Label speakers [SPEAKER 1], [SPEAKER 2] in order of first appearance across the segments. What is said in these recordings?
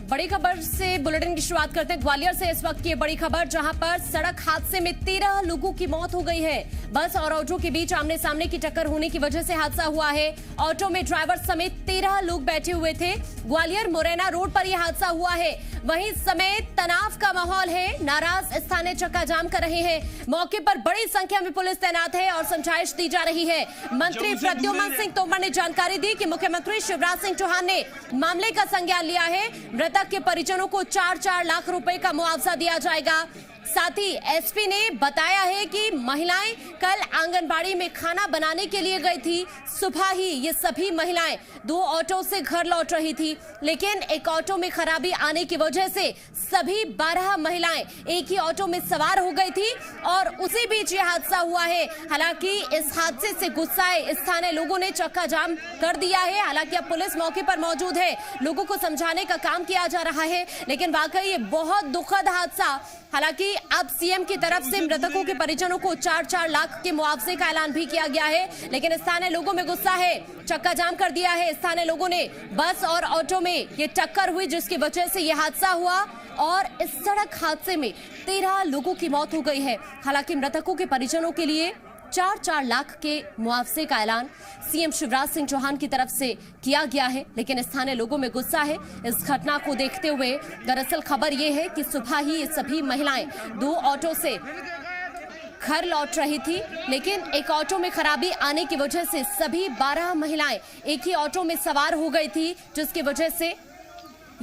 [SPEAKER 1] बड़ी खबर से बुलेटिन की शुरुआत करते हैं। ग्वालियर से इस वक्त की बड़ी खबर, जहां पर सड़क हादसे में 13 लोगों की मौत हो गई है। बस और ऑटो के बीच आमने सामने की टक्कर होने की वजह से हादसा हुआ है। ऑटो में ड्राइवर समेत 13 लोग बैठे हुए थे। ग्वालियर मुरैना रोड पर यह हादसा हुआ है। वहीं समेत तनाव का माहौल है। नाराज स्थानीय चक्का जाम कर रहे हैं। मौके पर बड़ी संख्या में पुलिस तैनात है और समझाइश दी जा रही है। मंत्री प्रद्युमन सिंह तोमर ने जानकारी दी कि मुख्यमंत्री शिवराज सिंह चौहान ने मामले का संज्ञान लिया है। मृतक के परिजनों को 4-4 लाख रुपए का मुआवजा दिया जाएगा। साथ ही एसपी ने बताया है कि महिलाएं कल आंगनबाड़ी में खाना बनाने के लिए गई थी। सुबह ही ये सभी महिलाएं 2 ऑटो से घर लौट रही थी, लेकिन एक ऑटो में खराबी आने की वजह से सभी 12 महिलाएं एक ही ऑटो में सवार हो गई थी और उसी बीच ये हादसा हुआ है। हालांकि इस हादसे से गुस्साए स्थानीय लोगों ने चक्का जाम कर दिया है। हालांकि अब पुलिस मौके पर मौजूद है, लोगों को समझाने का काम किया जा रहा है, लेकिन वाकई ये बहुत दुखद हादसा। हालांकि अब सीएम की तरफ से मृतकों के परिजनों को 4-4 लाख के मुआवजे का ऐलान भी किया गया है, लेकिन स्थानीय लोगों में गुस्सा है। चक्का जाम कर दिया है स्थानीय लोगों ने। बस और ऑटो में ये टक्कर हुई, जिसकी वजह से ये हादसा हुआ और इस सड़क हादसे में 13 लोगों की मौत हो गई है। हालांकि मृतकों के परिजनों के लिए 4-4 लाख के मुआवजे का ऐलान सीएम शिवराज सिंह चौहान की तरफ से किया गया है, लेकिन स्थानीय लोगों में गुस्सा है। इस घटना को देखते हुए दरअसल खबर ये है कि सुबह ही ये सभी महिलाएं 2 ऑटो से घर लौट रही थी, लेकिन एक ऑटो में खराबी आने की वजह से सभी 12 महिलाएं एक ही ऑटो में सवार हो गई थी, जिसकी वजह से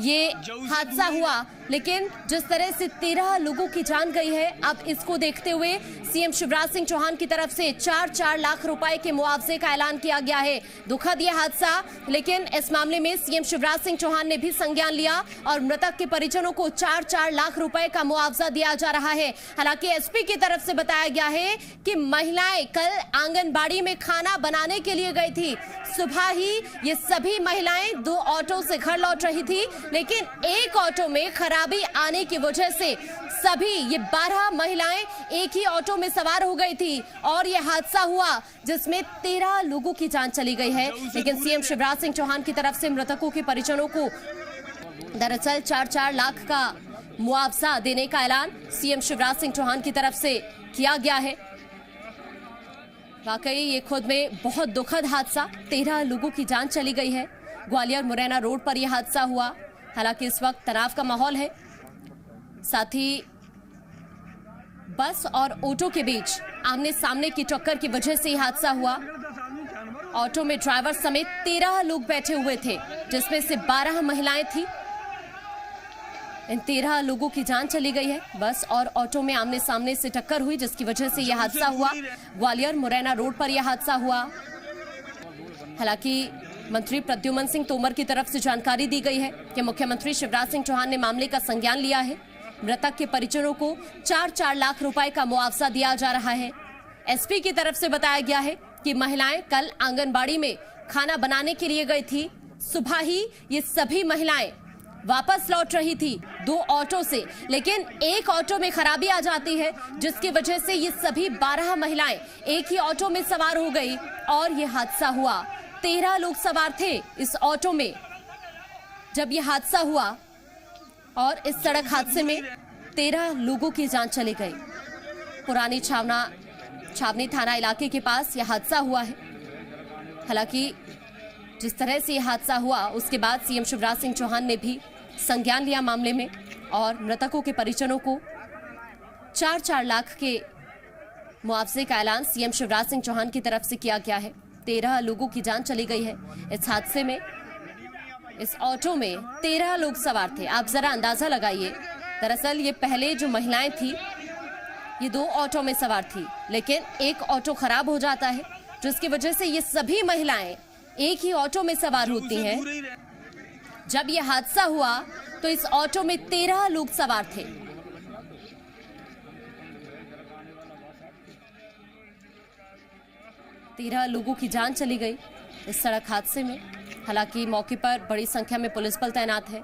[SPEAKER 1] ये हादसा हुआ। लेकिन जिस तरह से 13 लोगों की जान गई है, अब इसको देखते हुए सीएम शिवराज सिंह चौहान की तरफ से 4-4 लाख रुपए के मुआवजे का ऐलान किया गया है। दुखद यह हादसा, लेकिन इस मामले में सीएम शिवराज सिंह चौहान ने भी संज्ञान लिया और मृतक के परिजनों को 4-4 लाख रुपए का मुआवजा दिया जा रहा है। हालांकि एसपी की तरफ से बताया गया है कि महिलाएं कल आंगनबाड़ी में खाना बनाने के लिए गई थी। सुबह ही ये सभी महिलाएं 2 ऑटो से घर लौट रही थी, लेकिन एक ऑटो में खराबी आने की वजह से सभी ये 12 महिलाएं एक ही ऑटो में सवार हो गई थी और ये हादसा हुआ, जिसमें 13 लोगों की जान चली गई है। लेकिन सीएम शिवराज सिंह चौहान की तरफ से मृतकों के परिजनों को दरअसल 4-4 लाख का मुआवजा देने का ऐलान सीएम शिवराज सिंह चौहान की तरफ से किया गया है। वाकई ये खुद में बहुत दुखद हादसा, 13 लोगों की जान चली गई है। ग्वालियर मुरैना रोड पर यह हादसा हुआ। हालांकि इस वक्त तनाव का माहौल है। साथ ही बस और ऑटो के बीच आमने सामने की टक्कर की वजह से यह हादसा हुआ। ऑटो में ड्राइवर समेत 13 लोग बैठे हुए थे, जिसमें से 12 महिलाएं थी। इन 13 लोगों की जान चली गई है। बस और ऑटो में आमने सामने से टक्कर हुई, जिसकी वजह से यह हादसा हुआ। ग्वालियर मुरैना रोड पर यह हादसा हुआ। हालांकि मंत्री प्रद्युमन सिंह तोमर की तरफ से जानकारी दी गई है कि मुख्यमंत्री शिवराज सिंह चौहान ने मामले का संज्ञान लिया है। मृतक के परिजनों को 4-4 लाख रुपए का मुआवजा दिया जा रहा है। एसपी की तरफ से बताया गया है कि महिलाएं कल आंगनबाड़ी में खाना बनाने के लिए गई थी। सुबह ही ये सभी महिलाएं वापस लौट रही थी 2 ऑटो से, लेकिन एक ऑटो में खराबी आ जाती है, जिसकी वजह से ये सभी 12 महिलाएं एक ही ऑटो में सवार हो गई और ये हादसा हुआ। 13 लोग सवार थे इस ऑटो में जब यह हादसा हुआ और इस सड़क हादसे में 13 लोगों की जान चली गई। पुरानी छावनी थाना इलाके के पास यह हादसा हुआ है। हालांकि जिस तरह से यह हादसा हुआ, उसके बाद सीएम शिवराज सिंह चौहान ने भी संज्ञान लिया मामले में और मृतकों के परिजनों को 4-4 लाख के मुआवजे का ऐलान सीएम शिवराज सिंह चौहान की तरफ से किया गया है। 13 लोगों की जान चली गई है इस हादसे में। इस ऑटो में 13 लोग सवार थे। आप जरा अंदाजा लगाइए। दरअसल ये पहले जो महिलाएं थी, ये 2 ऑटो में सवार थी, लेकिन एक ऑटो खराब हो जाता है, जिसकी वजह से ये सभी महिलाएं एक ही ऑटो में सवार होती हैं। जब ये हादसा हुआ तो इस ऑटो में 13 लोग सवार थे। तेरह लोगों की जान चली गई इस सड़क हादसे में। हालांकि मौके पर बड़ी संख्या में पुलिस बल तैनात है।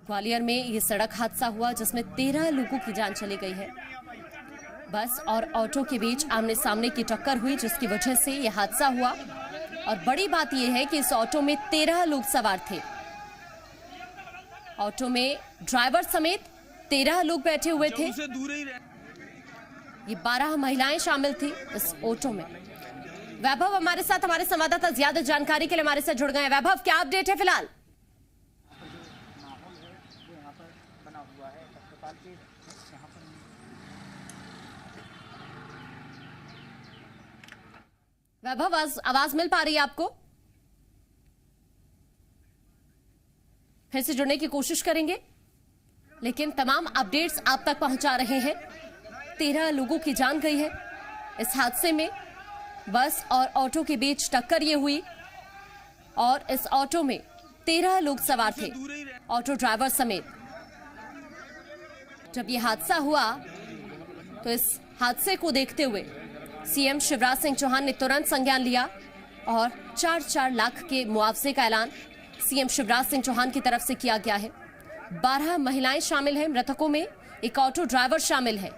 [SPEAKER 1] ग्वालियर में ये सड़क हादसा हुआ, जिसमें 13 लोगों की जान चली गई है। बस और ऑटो के बीच आमने सामने की टक्कर हुई, जिसकी वजह से यह हादसा हुआ। और बड़ी बात यह है कि इस ऑटो में 13 लोग सवार थे। ऑटो में ड्राइवर समेत 13 लोग बैठे हुए थे। ये 12 महिलाएं शामिल थी इस ऑटो में। वैभव हमारे साथ, हमारे संवाददाता ज्यादा जानकारी के लिए हमारे साथ जुड़ गए हैं। वैभव, क्या अपडेट है फिलहाल? वैभव, आवाज मिल पा रही है आपको? फिर से जुड़ने की कोशिश करेंगे, लेकिन तमाम अपडेट्स आप तक पहुंचा रहे हैं। 13 लोगों की जान गई है इस हादसे में। बस और ऑटो के बीच टक्कर ये हुई और इस ऑटो में 13 लोग सवार थे, ऑटो ड्राइवर समेत। जब ये हादसा हुआ तो इस हादसे को देखते हुए सीएम शिवराज सिंह चौहान ने तुरंत संज्ञान लिया और 4-4 लाख के मुआवजे का ऐलान सीएम शिवराज सिंह चौहान की तरफ से किया गया है। 12 महिलाएं शामिल हैं मृतकों में, एक ऑटो ड्राइवर शामिल है।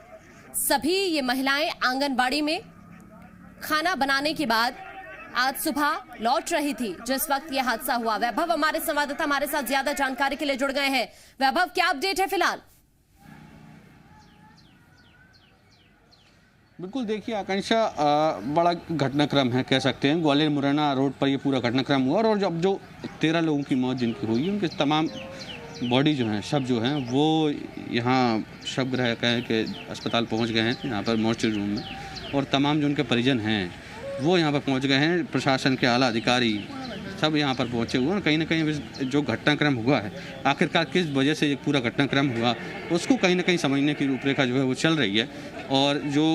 [SPEAKER 1] सभी ये महिलाएं आंगनबाड़ी में खाना बनाने के बाद आज सुबह लौट रही थी जिस वक्त यह हादसा हुआ। वैभव हमारे संवाददाता हमारे साथ ज्यादा जानकारी के लिए जुड़ गए हैं। वैभव, क्या अपडेट है फिलहाल?
[SPEAKER 2] बिल्कुल, देखिए आकांक्षा, बड़ा घटनाक्रम है कह सकते हैं। ग्वालियर मुरैना रोड पर ये पूरा घटनाक्रम हुआ और जब जो 13 लोगों की मौत जिनकी हुई, उनके तमाम बॉडी जो हैं, शव जो हैं, वो यहाँ शव गृह कहें कि अस्पताल पहुँच गए हैं, यहाँ पर मोर्चरी रूम में। और तमाम जो उनके परिजन हैं वो यहाँ पर पहुँच गए हैं। प्रशासन के आला अधिकारी सब यहाँ पर पहुँचे हुए हैं। कहीं ना कहीं जो घटनाक्रम हुआ है, आखिरकार किस वजह से ये पूरा घटनाक्रम हुआ, उसको कहीं ना कहीं समझने की रूपरेखा जो है वो चल रही है। और जो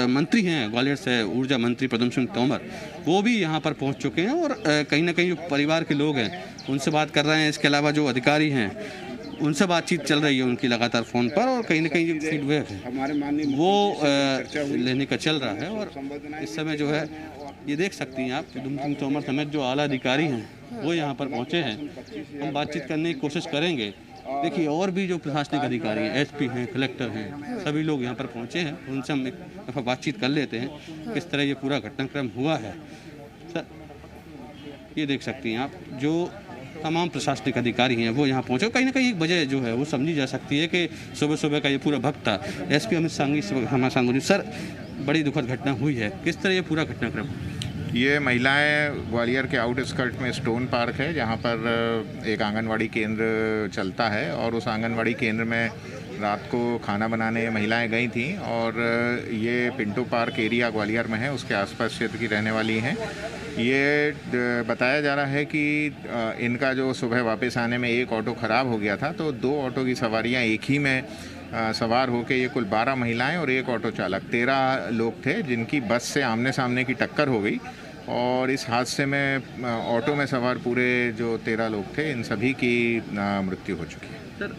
[SPEAKER 2] मंत्री हैं ग्वालियर से, ऊर्जा मंत्री प्रद्युम्न सिंह तोमर, वो भी यहाँ पर पहुँच चुके हैं और कहीं ना कहीं जो परिवार के लोग हैं उनसे बात कर रहे हैं। इसके अलावा जो अधिकारी हैं उनसे बातचीत चल रही है उनकी लगातार फ़ोन पर, और कहीं ना कहीं जो फीडबैक है वो लेने का चल रहा है। और इस समय जो है ये देख सकती हैं आप, प्रद्युम्न सिंह तोमर समेत जो आला अधिकारी हैं वो यहाँ पर पहुँचे हैं। हम बातचीत करने की कोशिश करेंगे। देखिए, और भी जो प्रशासनिक अधिकारी हैं, एसपी हैं, कलेक्टर हैं, सभी लोग यहाँ पर पहुँचे हैं। उनसे हम एक दफ़ा बातचीत कर लेते हैं किस तरह ये पूरा घटनाक्रम हुआ है। सर, ये देख सकती हैं आप, जो तमाम प्रशासनिक अधिकारी हैं वो यहाँ पहुँचे। कहीं ना कहीं एक वजह जो है वो समझी जा सकती है कि सुबह सुबह का ये पूरा भक्त था। एसपी अमित सांगी, सर, बड़ी दुखद घटना हुई है, किस तरह ये पूरा घटनाक्रम?
[SPEAKER 3] ये महिलाएं ग्वालियर के आउटस्कर्ट में स्टोन पार्क है, जहाँ पर एक आंगनवाड़ी केंद्र चलता है, और उस आंगनवाड़ी केंद्र में रात को खाना बनाने महिलाएं गई थीं। और ये पिंटो पार्क एरिया ग्वालियर में है, उसके आसपास क्षेत्र की रहने वाली हैं। ये बताया जा रहा है कि इनका जो सुबह वापस आने में एक ऑटो ख़राब हो गया था, तो 2 ऑटो की सवारियां एक ही में सवार होकर ये कुल 12 महिलाएं और एक ऑटो चालक 13 लोग थे, जिनकी बस से आमने सामने की टक्कर हो गई। और इस हादसे में ऑटो में सवार पूरे जो 13 लोग थे, इन सभी की मृत्यु हो चुकी है।
[SPEAKER 2] सर,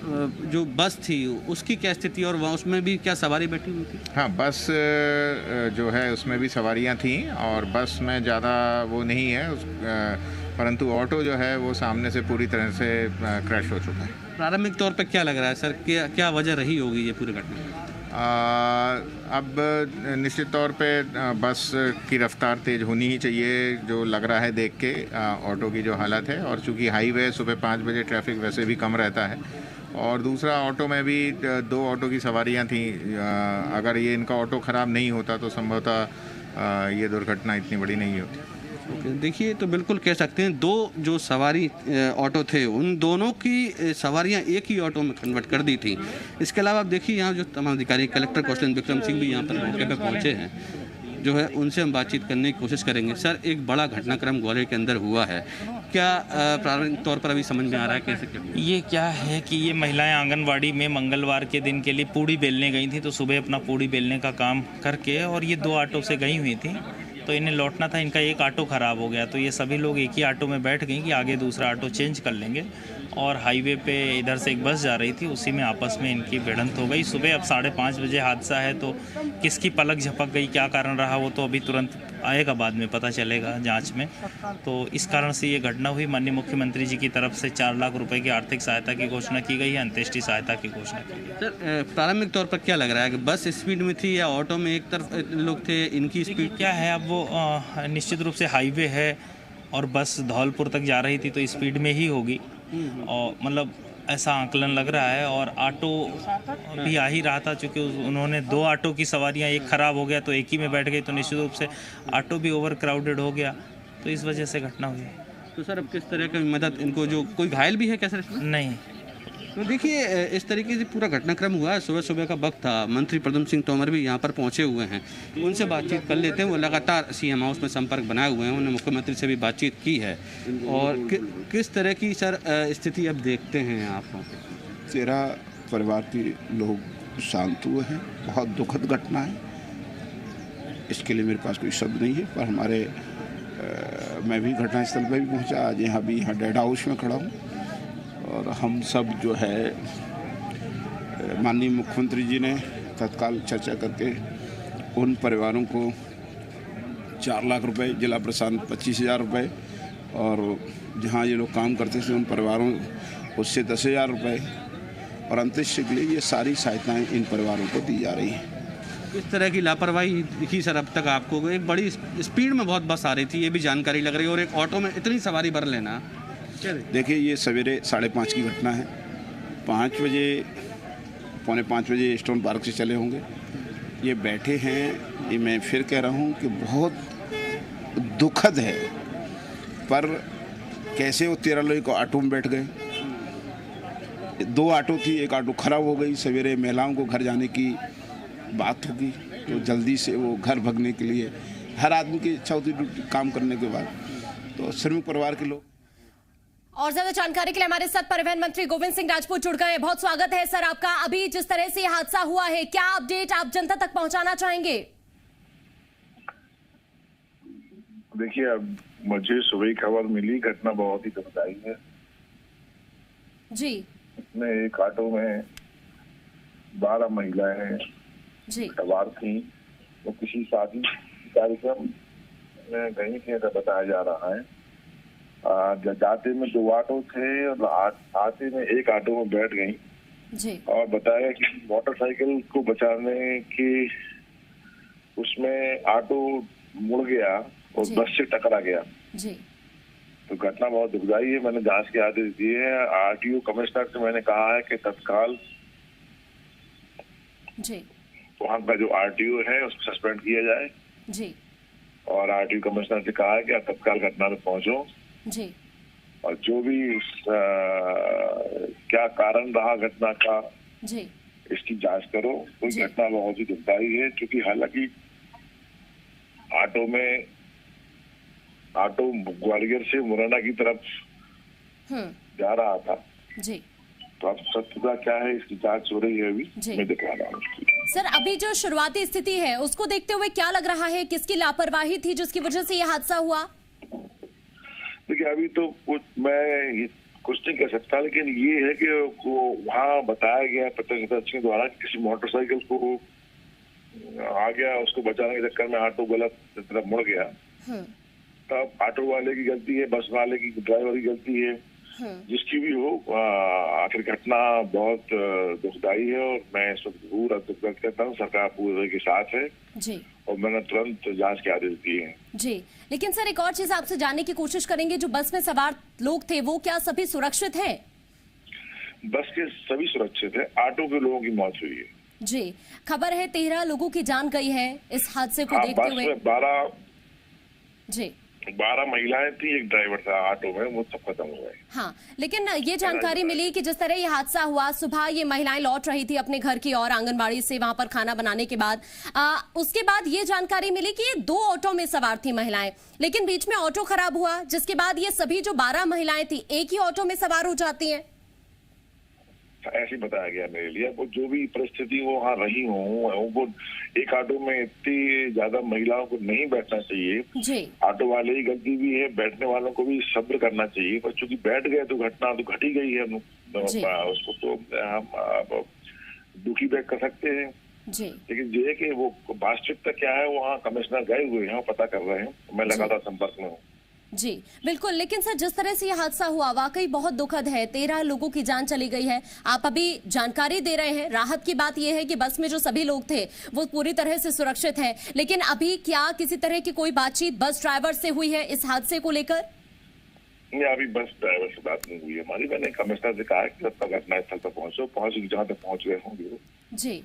[SPEAKER 2] जो बस थी उसकी क्या स्थिति, और वहाँ उसमें भी क्या सवारी बैठी हुई थी?
[SPEAKER 3] हाँ, बस जो है उसमें भी सवारियां थीं, और बस में ज़्यादा वो नहीं है, परंतु ऑटो जो है वो सामने से पूरी तरह से क्रैश हो चुका है।
[SPEAKER 2] प्रारंभिक तौर पर क्या लग रहा है सर, क्या वजह रही होगी ये पूरी घटना?
[SPEAKER 3] अब निश्चित तौर पे बस की रफ्तार तेज़ होनी ही चाहिए, जो लग रहा है देख के ऑटो की जो हालत है। और चूँकि हाईवे सुबह 5 बजे ट्रैफिक वैसे भी कम रहता है, और दूसरा ऑटो में भी 2 ऑटो की सवारियां थीं। अगर ये इनका ऑटो ख़राब नहीं होता तो संभवतः ये दुर्घटना इतनी बड़ी नहीं होती।
[SPEAKER 2] देखिए, तो बिल्कुल कह सकते हैं 2 जो सवारी ऑटो थे, उन दोनों की सवारियां एक ही ऑटो में कन्वर्ट कर दी थी। इसके अलावा आप देखिए, यहाँ जो तमाम अधिकारी, कलेक्टर कौशलेंद्र विक्रम सिंह भी यहाँ पर मौके पर पहुँचे हैं, जो है उनसे हम बातचीत करने की कोशिश करेंगे। सर, एक बड़ा घटनाक्रम ग्वालियर के अंदर हुआ है, क्या प्रारंभिक तौर पर अभी समझ में आ रहा है कैसे क्या?
[SPEAKER 4] ये क्या है कि ये महिलाएं आंगनवाड़ी में मंगलवार के दिन के लिए पूड़ी बेलने गई थी, तो सुबह अपना पूड़ी बेलने का काम करके और ये 2 ऑटो से गई हुई थी, तो इन्हें लौटना था। इनका एक ऑटो ख़राब हो गया, तो ये सभी लोग एक ही ऑटो में बैठ गई कि आगे दूसरा ऑटो चेंज कर लेंगे। और हाईवे पे इधर से एक बस जा रही थी, उसी में आपस में इनकी भिड़ंत हो गई। सुबह अब 5:30 बजे हादसा है, तो किसकी पलक झपक गई, क्या कारण रहा, वो तो अभी तुरंत आएगा, बाद में पता चलेगा जांच में। तो इस कारण से ये घटना हुई। माननीय मुख्यमंत्री जी की तरफ से 4 लाख रुपए की आर्थिक सहायता की घोषणा की गई है, अंत्येष्टि सहायता की घोषणा की गई है।
[SPEAKER 2] सर, प्रारंभिक तौर पर क्या लग रहा है कि बस स्पीड में थी या ऑटो में एक तरफ लोग थे, इनकी स्पीड
[SPEAKER 4] क्या है? अब वो निश्चित रूप से हाईवे है और बस धौलपुर तक जा रही थी तो स्पीड में ही होगी, और मतलब ऐसा आकलन लग रहा है। और ऑटो भी आ ही रहा था, चूँकि उन्होंने 2 ऑटो की सवारियां, एक ख़राब हो गया तो एक ही में बैठ गई, तो निश्चित रूप से ऑटो भी ओवर क्राउडेड हो गया, तो इस वजह से घटना हुई।
[SPEAKER 2] तो सर अब किस तरह की मदद इनको, जो कोई घायल भी है क्या सर इसमें?
[SPEAKER 4] नहीं,
[SPEAKER 2] तो देखिए इस तरीके से पूरा घटनाक्रम हुआ है। सुबह सुबह का वक्त था, मंत्री प्रद्युम्न सिंह तोमर भी यहाँ पर पहुँचे हुए हैं, उनसे बातचीत कर लेते हैं। वो लगातार सीएम हाउस में संपर्क बनाए हुए हैं, उन्होंने मुख्यमंत्री से भी बातचीत की है। और किस तरह की सर स्थिति अब देखते हैं आप?
[SPEAKER 5] 13 परिवार के लोग शांत हुए हैं। बहुत दुखद घटना है, इसके लिए मेरे पास कोई शब्द नहीं है। पर हमारे मैं भी घटनास्थल पर भी पहुँचा, आज यहाँ डेड हाउस में खड़ा हूँ। और हम सब जो है माननीय मुख्यमंत्री जी ने तत्काल चर्चा करके उन परिवारों को 4 लाख रुपए, जिला प्रशासन 25,000 रुपये, और जहां ये लोग काम करते थे उन परिवारों उससे 10,000 रुपये, और अंत्येष्टि के लिए ये सारी सहायताएं इन परिवारों को दी जा रही हैं।
[SPEAKER 2] इस तरह की लापरवाही दिखी सर अब तक आपको? एक बड़ी स्पीड में बहुत बस आ रही थी, ये भी जानकारी लग रही है, और एक ऑटो में इतनी सवारी भर लेना।
[SPEAKER 5] देखिए ये सवेरे 5:30 की घटना है। 5 बजे, पौने 5 बजे स्टोन पार्क से चले होंगे, ये बैठे हैं। ये मैं फिर कह रहा हूँ कि बहुत दुखद है, पर कैसे वो 13 लोग ऑटो में बैठ गए। 2 ऑटो थी, एक ऑटो खराब हो गई। सवेरे महिलाओं को घर जाने की बात होगी तो जल्दी से वो घर भागने के लिए, हर आदमी की इच्छा होती है काम करने के बाद, तो श्रमिक परिवार के लोग।
[SPEAKER 1] और ज्यादा जानकारी के लिए हमारे साथ परिवहन मंत्री गोविंद सिंह राजपूत जुड़ गए हैं। बहुत स्वागत है सर आपका। अभी जिस तरह से हादसा हुआ है, क्या अपडेट आप जनता तक पहुंचाना चाहेंगे?
[SPEAKER 6] देखिए, अब मुझे सुबह ही खबर मिली, घटना बहुत ही दुखदायी है
[SPEAKER 1] जी।
[SPEAKER 6] इसमें एक ऑटो में 12 महिलाएं
[SPEAKER 1] जी
[SPEAKER 6] सवार थी। वो किसी शादी कार्यक्रम में गई थी, ऐसा बताया जा रहा है। जाते में 2 ऑटो थे और आते में एक ऑटो में बैठ गई
[SPEAKER 1] जी।
[SPEAKER 6] और बताया कि मोटरसाइकिल को बचाने की उसमें ऑटो मुड़ गया और बस से टकरा गया
[SPEAKER 1] जी।
[SPEAKER 6] तो घटना बहुत दुखदायी है। मैंने जांच के आदेश दिए हैं। आरटीओ कमिश्नर से मैंने कहा है कि तत्काल
[SPEAKER 1] जी
[SPEAKER 6] वहाँ का जो आरटीओ है उसको सस्पेंड किया जाए
[SPEAKER 1] जी।
[SPEAKER 6] और आरटीओ कमिश्नर से कहा है कि आप तत्काल घटना में पहुंचो
[SPEAKER 1] जी।
[SPEAKER 6] और जो भी क्या कारण रहा घटना का
[SPEAKER 1] जी
[SPEAKER 6] इसकी जांच करो। कोई घटना बहुत ही दुखदायी है, क्योंकि हालांकि ऑटो ग्वालियर से मुरैना की तरफ जा रहा था
[SPEAKER 1] जी।
[SPEAKER 6] तो अब सत्यता क्या है इसकी जांच हो रही है, अभी
[SPEAKER 1] जी।
[SPEAKER 6] मैं दिखा रहा हूँ।
[SPEAKER 1] सर अभी जो शुरुआती स्थिति है उसको देखते हुए क्या लग रहा है, किसकी लापरवाही थी जिसकी वजह से यह हादसा हुआ?
[SPEAKER 6] देखिए, अभी तो कुछ नहीं कह सकता, लेकिन ये है कि वहाँ बताया गया प्रत्यक्षदर्शी द्वारा कि किसी मोटरसाइकिल को आ गया, उसको बचाने के चक्कर में ऑटो गलत तरफ मुड़ गया। तब ऑटो वाले की गलती है, बस वाले की, ड्राइवर की गलती है, जिसकी भी हो। आखिर घटना बहुत दुखदायी है और मैं इस वक्त पूरा दुख व्यक्त करता हूँ। सरकार पूरे के साथ है
[SPEAKER 1] जी
[SPEAKER 6] और मैंने तुरंत जांच के आदेश दिए हैं
[SPEAKER 1] जी। लेकिन सर एक और चीज आपसे जानने की कोशिश करेंगे, जो बस में सवार लोग थे वो क्या सभी सुरक्षित हैं?
[SPEAKER 6] बस के सभी सुरक्षित है, ऑटो के लोगों की मौत हुई है
[SPEAKER 1] जी। खबर है 13 लोगों की जान गई है इस हादसे को देखते हुए।
[SPEAKER 6] 12 महिलाएं थी, एक ड्राइवर था ऑटो में, वो सब खत्म हो गए।
[SPEAKER 1] हाँ, लेकिन ये जानकारी मिली कि जिस तरह ये हादसा हुआ, सुबह ये महिलाएं लौट रही थी अपने घर की और आंगनबाड़ी से वहां पर खाना बनाने के बाद उसके बाद ये जानकारी मिली कि ये 2 ऑटो में सवार थी महिलाएं, लेकिन बीच में ऑटो खराब हुआ, जिसके बाद ये सभी जो 12 महिलाएं थी एक ही ऑटो में सवार हो जाती हैं।
[SPEAKER 6] ऐसे बताया गया मेरे लिए। वो जो भी परिस्थिति वो वहाँ रही हो, वो एक ऑटो में इतनी ज्यादा महिलाओं को नहीं बैठना चाहिए
[SPEAKER 1] जी।
[SPEAKER 6] ऑटो वाले की गलती भी है, बैठने वालों को भी सब्र करना चाहिए, पर चूंकि बैठ गए तो घटना तो घट ही गई है। उसको तो हम दुखी व्यक्त कर सकते हैं
[SPEAKER 1] जी।
[SPEAKER 6] लेकिन ये है कि वो वास्तविकता क्या है, वहाँ कमिश्नर गए हुए हैं, पता कर रहे हैं। मैं लगातार संपर्क में हूँ
[SPEAKER 1] जी। बिल्कुल, लेकिन सर जिस तरह से यह हादसा हुआ वाकई बहुत दुखद है। 13 लोगों की जान चली गई है। आप अभी जानकारी दे रहे हैं। राहत की बात यह है कि बस में जो सभी लोग थे वो पूरी तरह से सुरक्षित है, लेकिन अभी क्या किसी तरह की कोई बातचीत बस ड्राइवर से हुई है इस हादसे को लेकर?
[SPEAKER 6] या अभी बस ड्राइवर से बात नहीं हुई हमारी। मैंने कमिश्नर से कहा कि जब तक घटनास्थल पर पहुंच जहाँ तक पहुंच गए होंगे वो।
[SPEAKER 1] जी,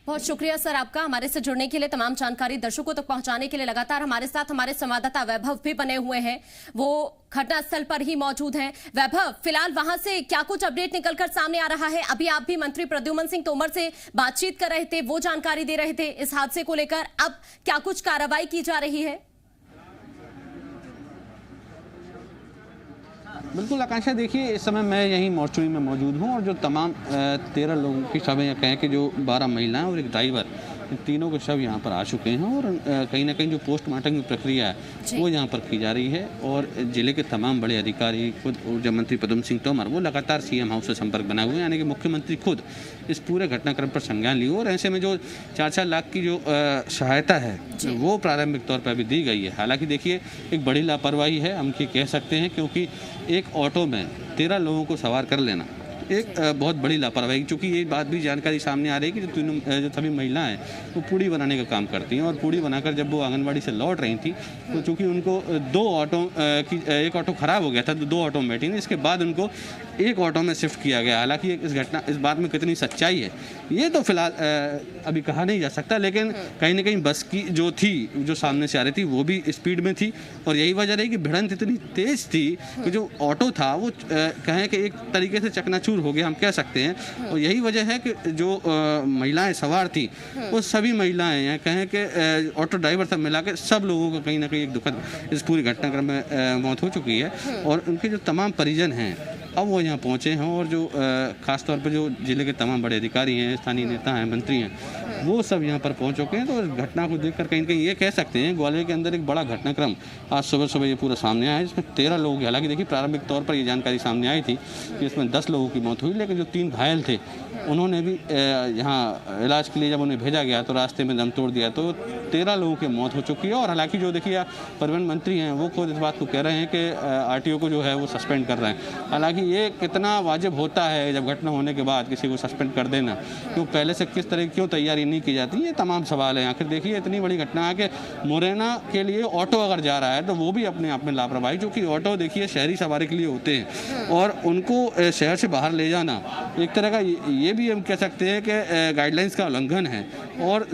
[SPEAKER 1] बहुत शुक्रिया सर आपका हमारे से जुड़ने के लिए, तमाम जानकारी दर्शकों तक पहुंचाने के लिए। लगातार हमारे साथ हमारे संवाददाता वैभव भी बने हुए हैं, वो घटनास्थल पर ही मौजूद हैं। वैभव, फिलहाल वहां से क्या कुछ अपडेट निकलकर सामने आ रहा है? अभी आप भी मंत्री प्रद्युमन सिंह तोमर से बातचीत कर रहे थे, वो जानकारी दे रहे थे इस हादसे को लेकर। अब क्या कुछ कार्रवाई की जा रही है?
[SPEAKER 2] बिल्कुल आकांक्षा, देखिए इस समय मैं यहीं मोर्चरी में मौजूद हूं और जो तमाम 13 लोगों की शव या कहें कि जो 12 महिलाएं और एक ड्राइवर, तीनों के शव यहाँ पर आ चुके हैं और कहीं ना कहीं जो पोस्टमार्टम की प्रक्रिया है वो यहाँ पर की जा रही है। और जिले के तमाम बड़े अधिकारी, खुद ऊर्जा मंत्री प्रद्युमन सिंह तोमर, वो लगातार सीएम हाउस से संपर्क बनाए हुए हैं, यानी कि मुख्यमंत्री खुद इस पूरे घटनाक्रम पर संज्ञान लिए। और ऐसे में जो 4-4 लाख की जो सहायता है वो प्रारंभिक तौर पर अभी दी गई है। हालांकि देखिए एक बड़ी लापरवाही है हम कह सकते हैं, क्योंकि एक ऑटो में 13 लोगों को सवार कर लेना एक बहुत बड़ी लापरवाही, क्योंकि ये बात भी जानकारी सामने आ रही है कि जो सभी महिलाएं वो पूड़ी बनाने का काम करती हैं और पूड़ी बनाकर जब वो आंगनबाड़ी से लौट रही थी तो चूंकि उनको एक ऑटो ख़राब हो गया था तो 2 ऑटो में बैठी थी, इसके बाद उनको एक ऑटो में शिफ्ट किया गया। हालांकि इस बात में कितनी सच्चाई है ये तो फिलहाल अभी कहा नहीं जा सकता, लेकिन कहीं ना कहीं बस की जो सामने से आ रही थी वो भी स्पीड में थी और यही वजह रही कि भिड़ंत इतनी तेज थी कि जो ऑटो था वो कहें कि एक तरीके से चकनाचूर हो गया, हम कह सकते हैं। और यही वजह है कि जो महिलाएं सवार थी वो सभी महिलाएं हैं, कहें कि ऑटो ड्राइवर सब मिला के सब लोगों को कहीं ना कहीं एक दुखद इस पूरी घटनाक्रम में मौत हो चुकी है। और उनके जो तमाम परिजन हैं अब वो यहाँ पहुँचे हैं और जो खास तौर पर जो जिले के तमाम बड़े अधिकारी हैं, स्थानीय नेता हैं, मंत्री हैं, वो सब यहाँ पर पहुँच चुके हैं। तो इस घटना को देखकर कहीं कहीं ये कह सकते हैं ग्वालियर के अंदर एक बड़ा घटनाक्रम आज सुबह ये पूरा सामने आया है, जिसमें 13 लोगों की, हालांकि देखिए प्रारंभिक तौर पर ये जानकारी सामने आई थी कि इसमें 10 लोगों की मौत हुई, लेकिन जो 3 घायल थे उन्होंने भी यहाँ इलाज के लिए जब उन्हें भेजा गया तो रास्ते में दम तोड़ दिया, तो 13 लोगों की मौत हो चुकी है। और हालांकि जो देखिए परिवहन मंत्री हैं वो खुद इस बात को कह रहे हैं कि आरटीओ को जो है वो सस्पेंड कर रहे हैं। हालांकि ये कितना वाजिब होता है जब घटना होने के बाद किसी को सस्पेंड कर देना, क्यों पहले से किस तरह क्यों तैयारी नहीं की जाती, ये तमाम सवाल हैं। आखिर देखिए इतनी बड़ी घटना है कि मुरैना के लिए ऑटो अगर जा रहा है तो वो भी अपने आप में लापरवाही, जो कि ऑटो देखिए शहरी सवारी के लिए होते हैं और उनको शहर से बाहर ले जाना एक तरह का ये भी हम कह सकते हैं कि गाइडलाइंस का उल्लंघन है। और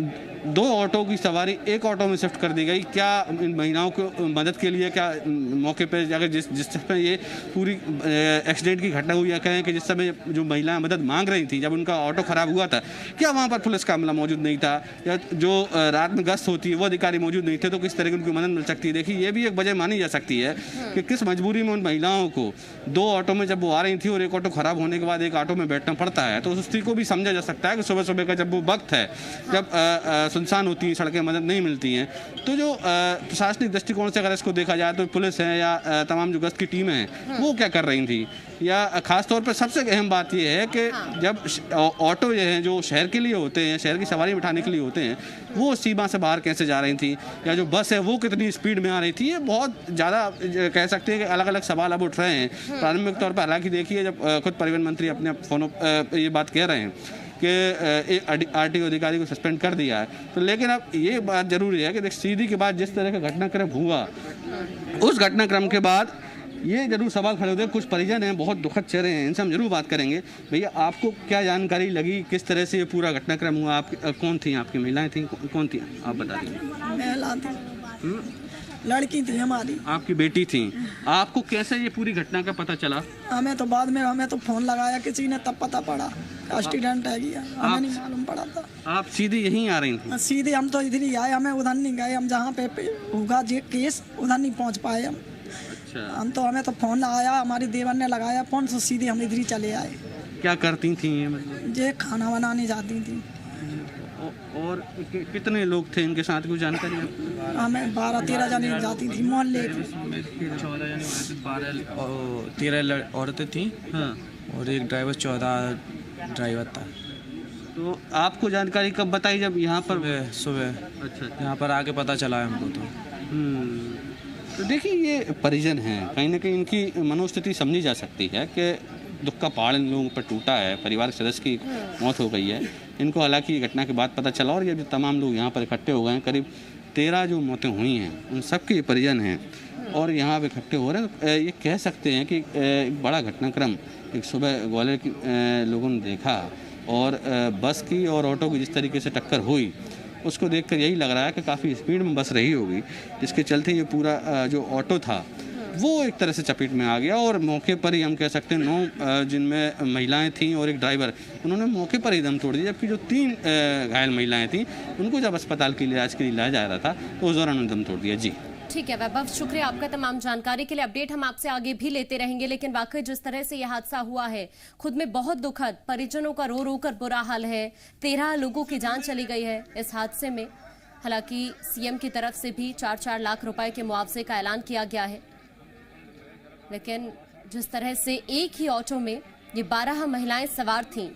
[SPEAKER 2] 2 ऑटो की सवारी एक ऑटो में शिफ्ट कर दी गई। क्या इन महिलाओं को मदद के लिए क्या मौके पर अगर जिस समय ये पूरी एक्सीडेंट की घटना हुई, या कहें कि जिस समय जो महिलाएं मदद मांग रही थी जब उनका ऑटो ख़राब हुआ था, क्या वहाँ पर पुलिस का अमला मौजूद नहीं था, या जो रात में गश्त होती है वो अधिकारी मौजूद नहीं थे, तो किस तरह की उनकी मदद मिल सकती है। देखिए ये भी एक वजह मानी जा सकती है कि किस मजबूरी में उन महिलाओं को 2 ऑटो में जब वो आ रही थी और एक ऑटो ख़राब होने के बाद एक ऑटो में बैठना पड़ता है, तो उस स्थिति को भी समझा जा सकता है कि सुबह का जब वो वक्त है जब सुनसान होती हैं सड़कें, मदद नहीं मिलती हैं, तो जो प्रशासनिक दृष्टिकोण से अगर इसको देखा जाए तो पुलिस है या तमाम जो गश्त की टीमें हैं वो क्या कर रही थी। या खास तौर पर सबसे अहम बात यह है कि जब ऑटो ये हैं जो शहर के लिए होते हैं, शहर की सवारी बिठाने के लिए होते हैं, वो सीमा से बाहर कैसे जा रही थी, या जो बस है वो कितनी स्पीड में आ रही थी, ये बहुत ज़्यादा कह सकते हैं कि अलग अलग सवाल अब उठ रहे हैं प्रारंभिक तौर पर। हालांकि देखिए जब खुद परिवहन मंत्री अपने फोनों ये बात कह रहे हैं कि आरटीओ अधिकारी को सस्पेंड कर दिया है, तो लेकिन अब ये बात जरूरी है कि सीधी के बाद जिस तरह का घटनाक्रम हुआ, उस घटनाक्रम के बाद ये जरूर सवाल खड़े होते हैं। कुछ परिजन हैं, बहुत दुखद चेहरे हैं, इनसे हम जरूर बात करेंगे। भैया आपको क्या जानकारी लगी, किस तरह से ये पूरा घटनाक्रम हुआ, आप कौन थी, आपकी महिलाएं थी, कौन थी, आप बता दीजिए।
[SPEAKER 7] लड़की थी हमारी,
[SPEAKER 2] आपकी बेटी थी। आपको कैसे ये पूरी घटना का पता चला?
[SPEAKER 7] हमें तो बाद में हमें तो फोन लगाया किसी ने, तब पता पड़ा एक्सीडेंट है गया, हमें नहीं मालूम पड़ा था।
[SPEAKER 2] आप सीधे यहीं आ रही थी?
[SPEAKER 7] सीधे हम तो इधर ही आए, हमें उधर नहीं गए, हम जहाँ पे होगा ये केस उधर नहीं पहुँच पाए हम। अच्छा। हम तो हमें तो फोन आया, हमारी देवर ने लगाया फोन, तो सीधे हम इधर ही चले आए।
[SPEAKER 2] क्या करती थी
[SPEAKER 7] ये खाना बनाने जाती थी।
[SPEAKER 2] और कितने लोग थे इनके साथ, कुछ जानकारी?
[SPEAKER 7] हमें 12-13 जने जाती थी मोहल्ले की।
[SPEAKER 8] 13 औरतें थी। हाँ। और एक ड्राइवर, 14 ड्राइवर था।
[SPEAKER 2] तो आपको जानकारी कब बताई? जब यहाँ पर
[SPEAKER 8] सुबह।
[SPEAKER 2] अच्छा।
[SPEAKER 8] यहाँ पर आके पता चला है हमको तो।
[SPEAKER 2] तो देखिए ये परिजन हैं, कहीं ना कहीं इनकी मनोस्थिति समझी जा सकती है कि दुख का पहाड़ इन लोगों पर टूटा है, परिवार के सदस्य की मौत हो गई है। इनको हालांकि घटना के बाद पता चला और ये जो तमाम लोग यहाँ पर इकट्ठे हो गए हैं, करीब 13 जो मौतें हुई हैं उन सब के परिजन हैं। और यहाँ पे इकट्ठे हो रहे हैं। ये कह सकते हैं कि एक बड़ा घटनाक्रम एक सुबह ग्वालियर की लोगों ने देखा और बस की और ऑटो की जिस तरीके से टक्कर हुई उसको देखकर यही लग रहा है कि काफ़ी स्पीड में बस रही होगी, जिसके चलते ये पूरा जो ऑटो था वो एक तरह से चपेट में आ गया और मौके पर ही हम कह सकते हैं 9 जिनमें महिलाएं थीं और एक ड्राइवर, उन्होंने मौके पर ही दम तोड़ दिया। जबकि जो 3 घायल महिलाएं थीं उनको जब अस्पताल के इलाज के लिए लाया जा रहा था तो उस दौरान उन्होंने दम तोड़ दिया। जी
[SPEAKER 1] ठीक है वैभव, शुक्रिया आपका तमाम जानकारी के लिए। अपडेट हम आपसे आगे भी लेते रहेंगे, लेकिन वाकई जिस तरह से यह हादसा हुआ है खुद में बहुत दुखद, परिजनों का रो रो कर बुरा हाल है। 13 लोगों की जान चली गई है इस हादसे में। हालांकि सीएम की तरफ से भी 4-4 लाख रुपए के मुआवजे का ऐलान किया गया है, लेकिन जिस तरह से एक ही ऑटो में ये 12 महिलाएं सवार थीं,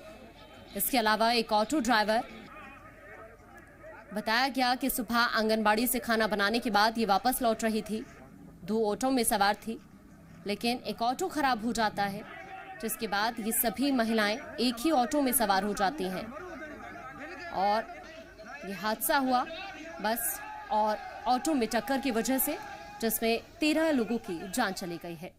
[SPEAKER 1] इसके अलावा एक ऑटो ड्राइवर, बताया गया कि सुबह आंगनबाड़ी से खाना बनाने के बाद ये वापस लौट रही थी। 2 ऑटो में सवार थी, लेकिन एक ऑटो खराब हो जाता है, जिसके बाद ये सभी महिलाएं एक ही ऑटो में सवार हो जाती हैं और ये हादसा हुआ बस और ऑटो में टक्कर की वजह से, जिसमें 13 लोगों की जान चली गई है।